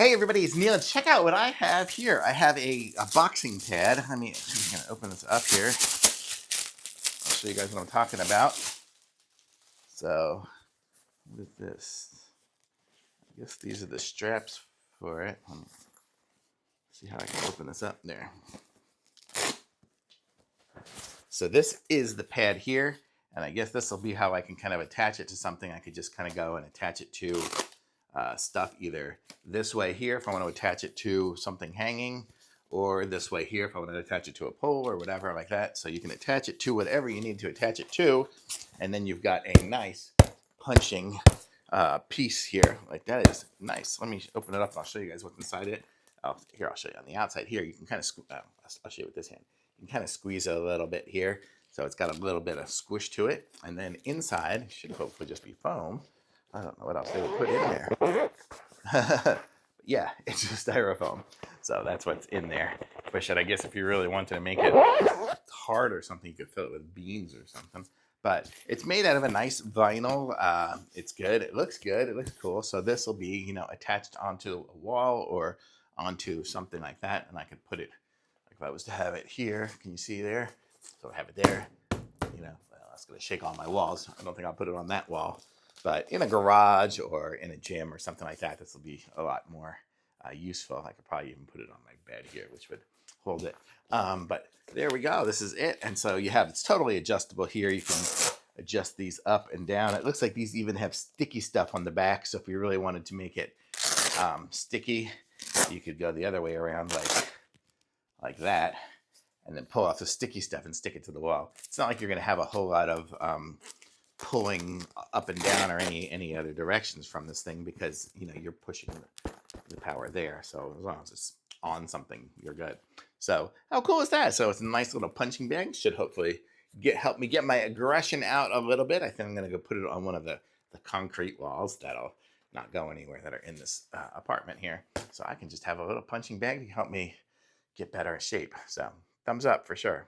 Hey everybody, it's Neil. Check out what I have here. I have a boxing pad. I'm gonna open this up here. I'll show you guys what I'm talking about. So, what is this? I guess these are the straps for it. Let me see how I can open this up there. So this is the pad here, and I guess this will be how I can kind of attach it to something. I could just kind of go and attach it to stuff either this way here if I want to attach it to something hanging, or this way here if I want to attach it to a pole or whatever like that. So you can attach it to whatever you need to attach it to, and then you've got a nice punching piece here. Like, that is nice. Let me open it up and I'll show you guys what's inside it. Oh, here, I'll show you on the outside here. You can kind of, I'll show you with this hand. You can kind of squeeze it a little bit here. So it's got a little bit of squish to it. And then inside should hopefully just be foam. I don't know what else they would put in there. Yeah, it's just styrofoam. So that's what's in there. But I guess if you really wanted to make it hard or something, you could fill it with beans or something. But it's made out of a nice vinyl. It's good. It looks good. It looks cool. So this will be, attached onto a wall or onto something like that. And I could put it, like if I was to have it here, can you see there? So I have it there. Well, it's going to shake all my walls. I don't think I'll put it on that wall. But in a garage or in a gym or something like that, this will be a lot more useful. I could probably even put it on my bed here, which would hold it. But there we go. This is it. And so it's totally adjustable here. You can adjust these up and down. It looks like these even have sticky stuff on the back. So if you really wanted to make it sticky, you could go the other way around like that, and then pull off the sticky stuff and stick it to the wall. It's not like you're going to have a whole lot of pulling up and down or any other directions from this thing, because you're pushing the power there. So as long as it's on something, you're good. So how cool is that? So it's a nice little punching bag. Should hopefully help me get my aggression out a little bit. I think I'm going to go put it on one of the concrete walls that'll not go anywhere, that are in this apartment here. So I can just have a little punching bag to help me get better shape. So thumbs up for sure.